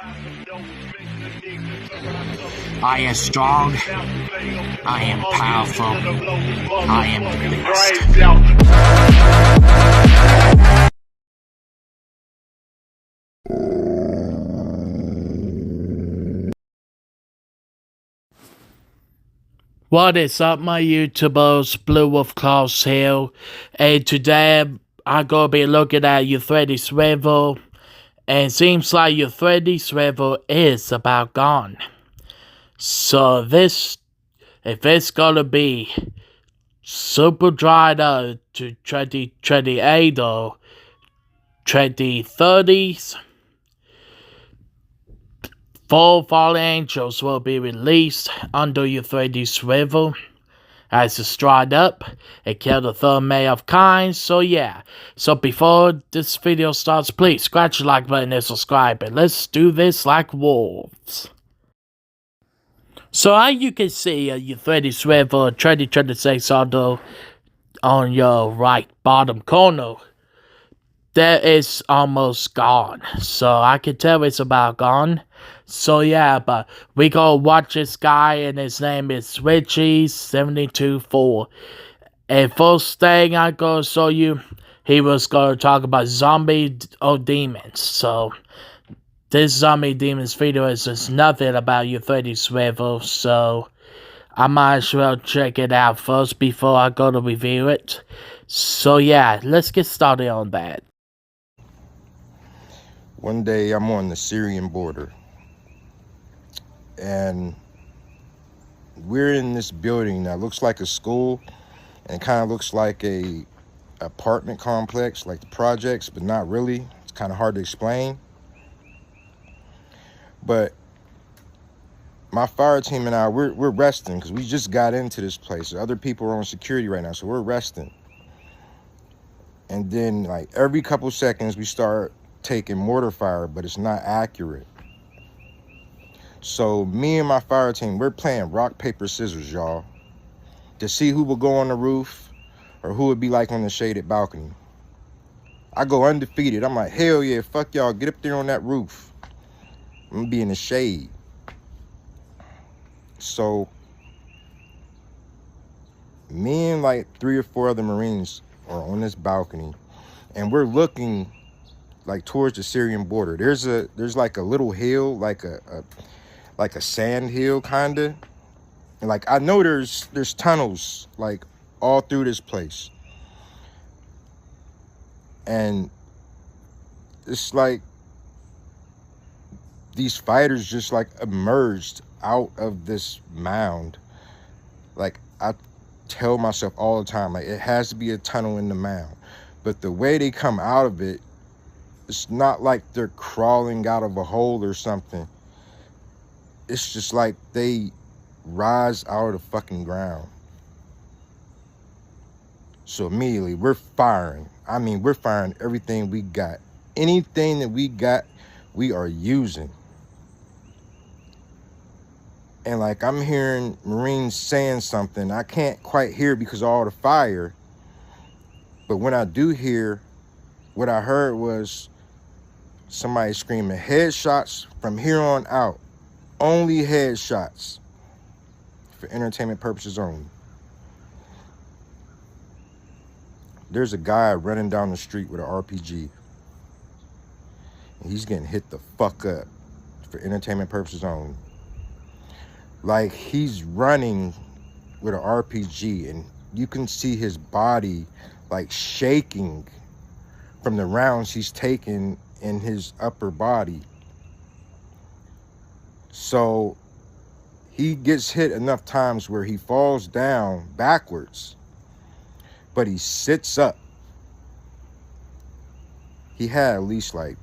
I am strong. I am powerful. I am the best. What is up, my YouTubers? Blue Wolf Claws here, and today I'm gonna be looking at Euphrates River, and it seems like Euphrates River is about gone. So if it's gonna be super dried up to 2028 or 2030s, 4 fallen angels will be released under Euphrates River as it's dried up and killed the third May of kind. So yeah, so before this video starts, please scratch the like button and subscribe, and let's do this like wolves. So as you can see, Euphrates River 2026 on your right bottom corner, that is almost gone. So I can tell it's about gone. So yeah, but we gonna watch this guy, and his name is Euphrates 724. And first thing I gonna show you, he was gonna talk about zombie or demons. So this zombie demons video is just nothing about Euphrates River, so I might as well check it out first before I go to review it. So yeah, let's get started on that. One day I'm on the Syrian border, and we're in this building that looks like a school, and it kind of looks like a apartment complex, like the projects, but not really. It's kind of hard to explain. But my fire team and I, we're resting because we just got into this place. Other people are on security right now, so we're resting. And then, like, every couple seconds, we start taking mortar fire, but it's not accurate. So me and my fire team, we're playing rock, paper, scissors, y'all, to see who would go on the roof or who would be like on the shaded balcony. I go undefeated. I'm like, hell yeah, fuck y'all, get up there on that roof. I'm gonna be in the shade. So me and like 3 or 4 other Marines are on this balcony, and we're looking like towards the Syrian border. There's like a little hill, like a sand hill kinda. And like I know there's tunnels like all through this place. And it's like these fighters just like emerged out of this mound. Like I tell myself all the time, like it has to be a tunnel in the mound. But the way they come out of it, it's not like they're crawling out of a hole or something. It's just like they rise out of the fucking ground. So immediately we're firing. I mean, we're firing everything we got. Anything that we got, we are using. And like I'm hearing Marines saying something. I can't quite hear because of all the fire. But when I do hear, what I heard was somebody screaming, headshots from here on out. Only headshots. For entertainment purposes only. There's a guy running down the street with an RPG. And he's getting hit the fuck up. For entertainment purposes only. Like he's running with an RPG, and you can see his body like shaking from the rounds he's taken in his upper body. So he gets hit enough times where he falls down backwards, but he sits up. He had at least like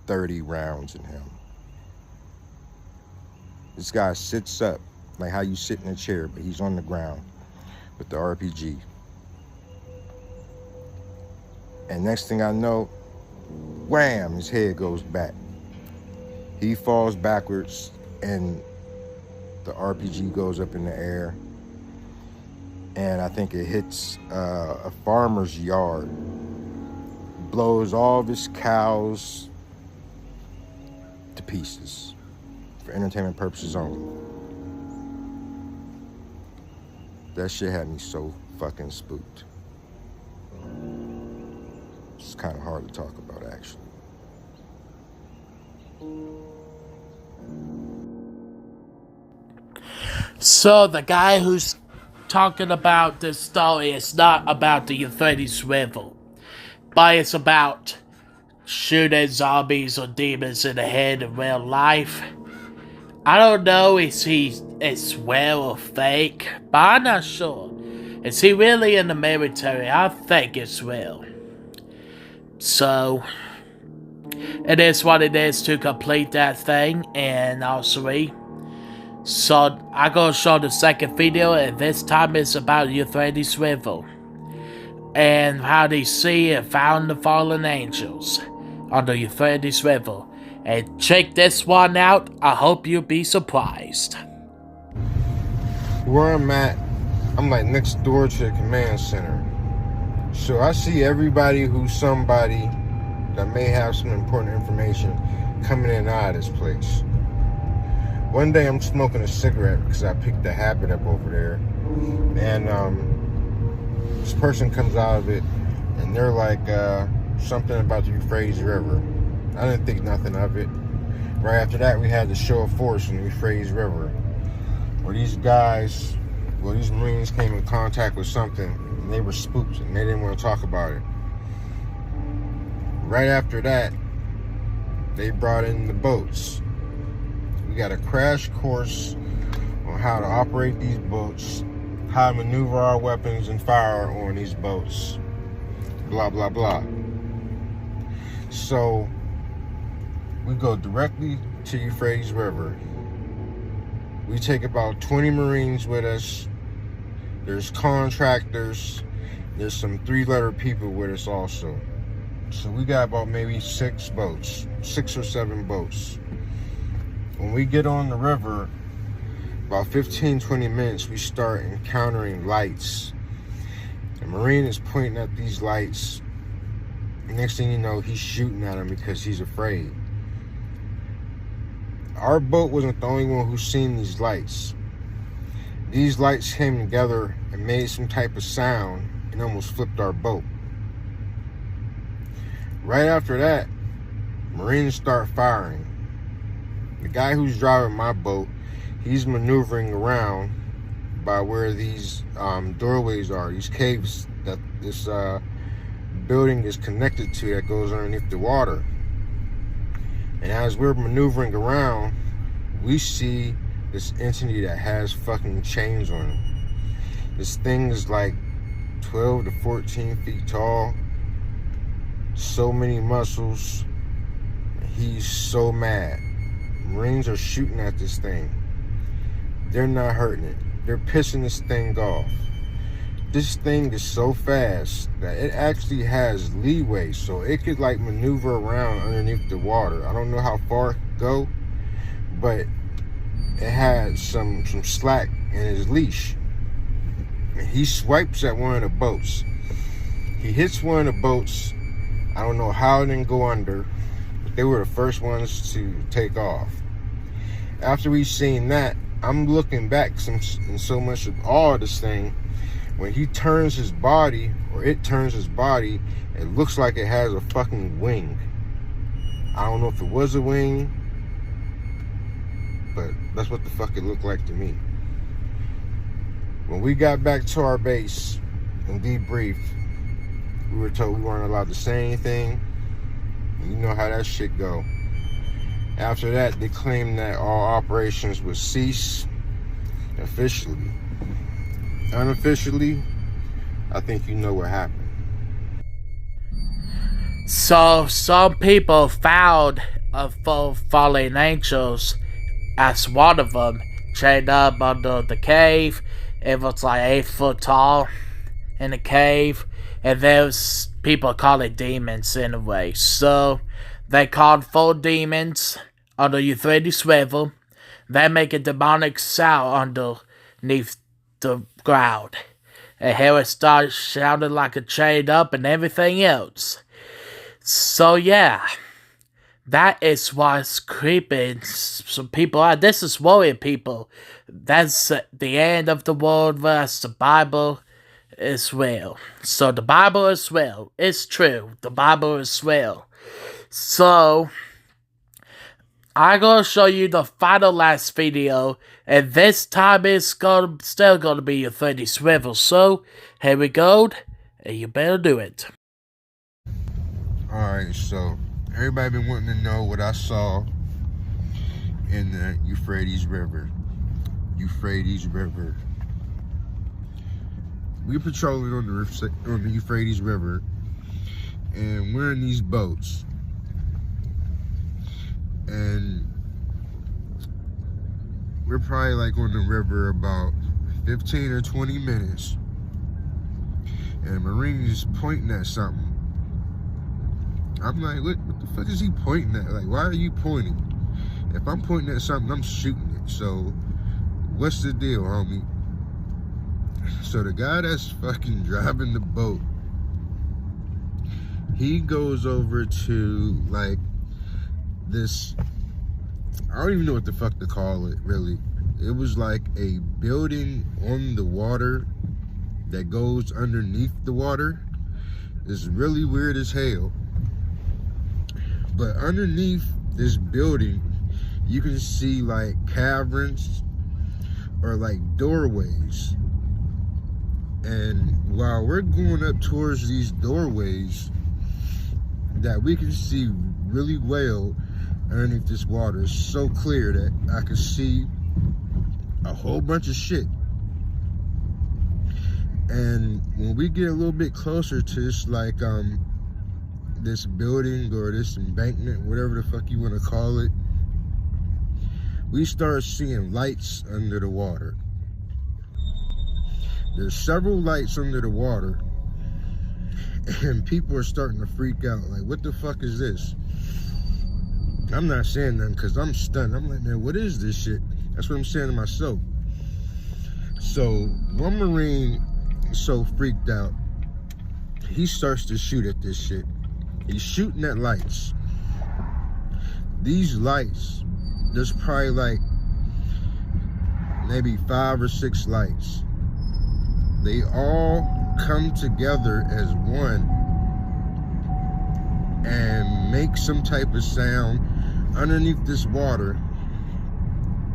30 rounds in him. This guy sits up, like how you sit in a chair, but he's on the ground with the RPG. And next thing I know, wham, his head goes back. He falls backwards, and the RPG goes up in the air. And I think it hits a farmer's yard. Blows all of his cows to pieces for entertainment purposes only. That shit had me so fucking spooked. It's kind of hard to talk about, actually. So the guy who's talking about this story is not about the Euphrates River, but it's about shooting zombies or demons in the head in real life. I don't know if it's real or fake, but I'm not sure. Is he really in the military? I think it's real. So, it is what it is to complete that thing, and also, so I'm gonna show the second video, and this time it's about Euphrates River and how they see and found the fallen angels on the Euphrates River. And check this one out. I hope you'll be surprised. Where I'm at, I'm like next door to the command center. So I see everybody who's somebody that may have some important information coming in and out of this place. One day I'm smoking a cigarette because I picked the habit up over there. And this person comes out of it and they're like something about the Euphrates River. I didn't think nothing of it. Right after that, we had the show of force in the Euphrates River, where these Marines came in contact with something, and they were spooked, and they didn't want to talk about it. Right after that, they brought in the boats. We got a crash course on how to operate these boats, how to maneuver our weapons and fire on these boats, blah, blah, blah. So, we go directly to Euphrates River. We take about 20 Marines with us. There's contractors. There's some 3-letter people with us also. So we got about maybe 6 or 7 boats. When we get on the river, about 15-20 minutes, we start encountering lights. The Marine is pointing at these lights. Next thing you know, he's shooting at them because he's afraid. Our boat wasn't the only one who's seen these lights. These lights came together and made some type of sound and almost flipped our boat. Right after that, Marines start firing. The guy who's driving my boat, he's maneuvering around by where these doorways are, these caves that this building is connected to that goes underneath the water. And as we're maneuvering around, we see this entity that has fucking chains on him. This thing is like 12 to 14 feet tall. So many muscles. He's so mad. Marines are shooting at this thing. They're not hurting it. They're pissing this thing off. This thing is so fast that it actually has leeway, so it could like maneuver around underneath the water. I don't know how far it could go, but it had some slack in his leash. And he swipes at one of the boats. He hits one of the boats. I don't know how it didn't go under, but they were the first ones to take off. After we've seen that, I'm looking back in so much of awe of this thing. When he turns his body, or it turns his body, it looks like it has a fucking wing. I don't know if it was a wing, but that's what the fuck it looked like to me. When we got back to our base and debriefed, we were told we weren't allowed to say anything. And you know how that shit go. After that, they claimed that all operations would cease officially. Unofficially, I think you know what happened. So, some people found fallen angels as one of them chained up under the cave. It was like 8 foot tall in the cave. And there's people call it demons anyway. So, they called 4 demons under Euphrates River. They make a demonic sound underneath the ground. And here it starts shouting like a chained up and everything else. So yeah, That is what's creeping some people out. This is worrying people. That's the end of the world. That's the Bible is real. So the Bible is real. It's true. The Bible is real. So I'm gonna show you the final last video, and this time it's still gonna be your 30 swivel. So here we go, and you better do it. Alright, so everybody been wanting to know what I saw in the Euphrates River. Euphrates River. We're patrolling on the Euphrates River, and we're in these boats. And we're probably like on the river about 15 or 20 minutes. And the Marine is pointing at something. I'm like, what the fuck is he pointing at? Like, why are you pointing? If I'm pointing at something, I'm shooting it. So, what's the deal, homie? So the guy that's fucking driving the boat, he goes over to like this, I don't even know what the fuck to call it, really. It was like a building on the water that goes underneath the water. It's really weird as hell. But underneath this building, you can see like caverns or like doorways. And while we're going up towards these doorways that we can see really well underneath this water, it's so clear that I can see a whole bunch of shit. And when we get a little bit closer to this, like, this building or this embankment, whatever the fuck you want to call it, we start seeing lights under the water. There's several lights under the water, and people are starting to freak out. Like, what the fuck is this? I'm not saying nothing because I'm stunned. I'm like, man, what is this shit? That's what I'm saying to myself. So one Marine is so freaked out, he starts to shoot at this shit. He's shooting at lights. These lights, there's probably like maybe 5 or 6 lights. They all come together as one and make some type of sound underneath this water,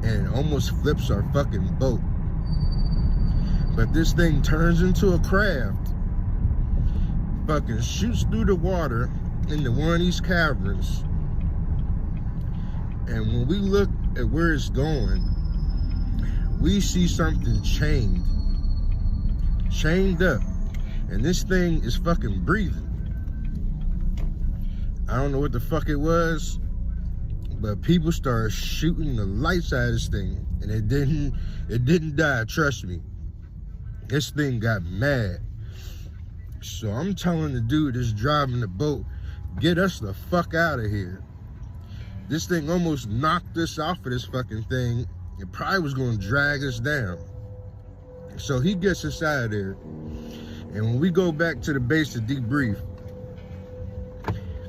and it almost flips our fucking boat. But this thing turns into a craft, fucking shoots through the water into one of these caverns. And when we look at where it's going, we see something chained up, and this thing is fucking breathing. I don't know what the fuck it was, but people started shooting the lights out of this thing, and it didn't die, trust me. This thing got mad. So I'm telling the dude that's driving the boat, get us the fuck out of here. This thing almost knocked us off of this fucking thing. It probably was gonna drag us down. So he gets us out of there. And when we go back to the base to debrief,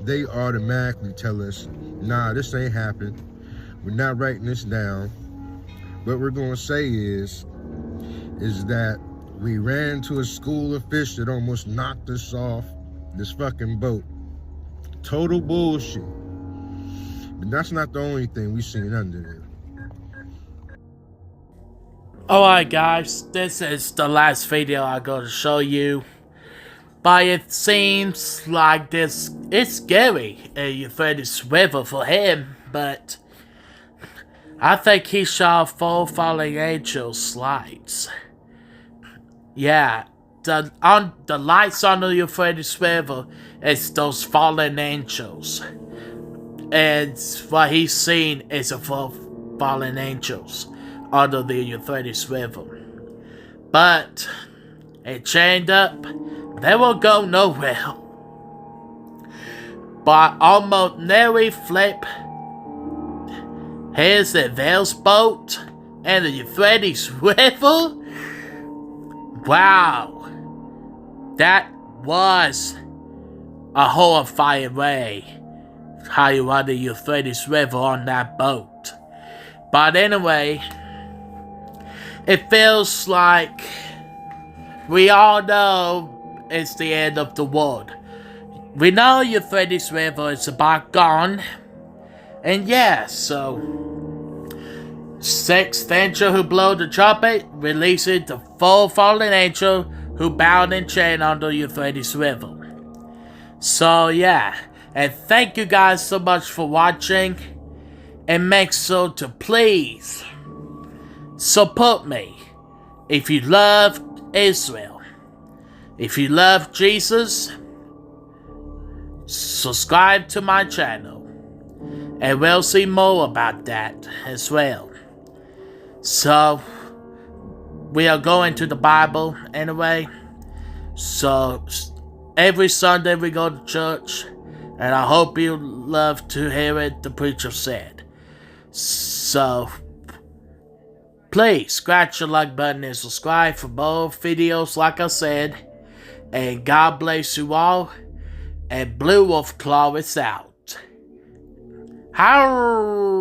they automatically tell us, nah, this ain't happened. We're not writing this down. What we're gonna say is that we ran into a school of fish that almost knocked us off this fucking boat. Total bullshit. But that's not the only thing we seen under there. Alright guys, this is the last video I'm going to show you. But it seems like this is scary. Euphrates River for him, but I think he saw 4 falling angels lights. Yeah, the lights on the Euphrates River is those fallen angels. And what he's seen is a 4 fallen angels under the Euphrates River. But it chained up, they will go nowhere. But almost nearly flip, here's the Vale's boat and the Euphrates River. Wow, that was a horrifying way how you run the Euphrates River on that boat. But anyway, it feels like we all know it's the end of the world. We know Euphrates River is about gone. And yeah, so sixth angel who blew the trumpet, releasing the full fallen angel who bound and chained on the Euphrates River. So yeah, and thank you guys so much for watching, and make sure to please support me if you love Israel. If you love Jesus, subscribe to my channel, and we'll see more about that as well. So, we are going to the Bible anyway. So, every Sunday we go to church, and I hope you love to hear it the preacher said. So, please scratch your like button and subscribe for more videos like I said. And God bless you all. And Blue Wolf Claw is out. How?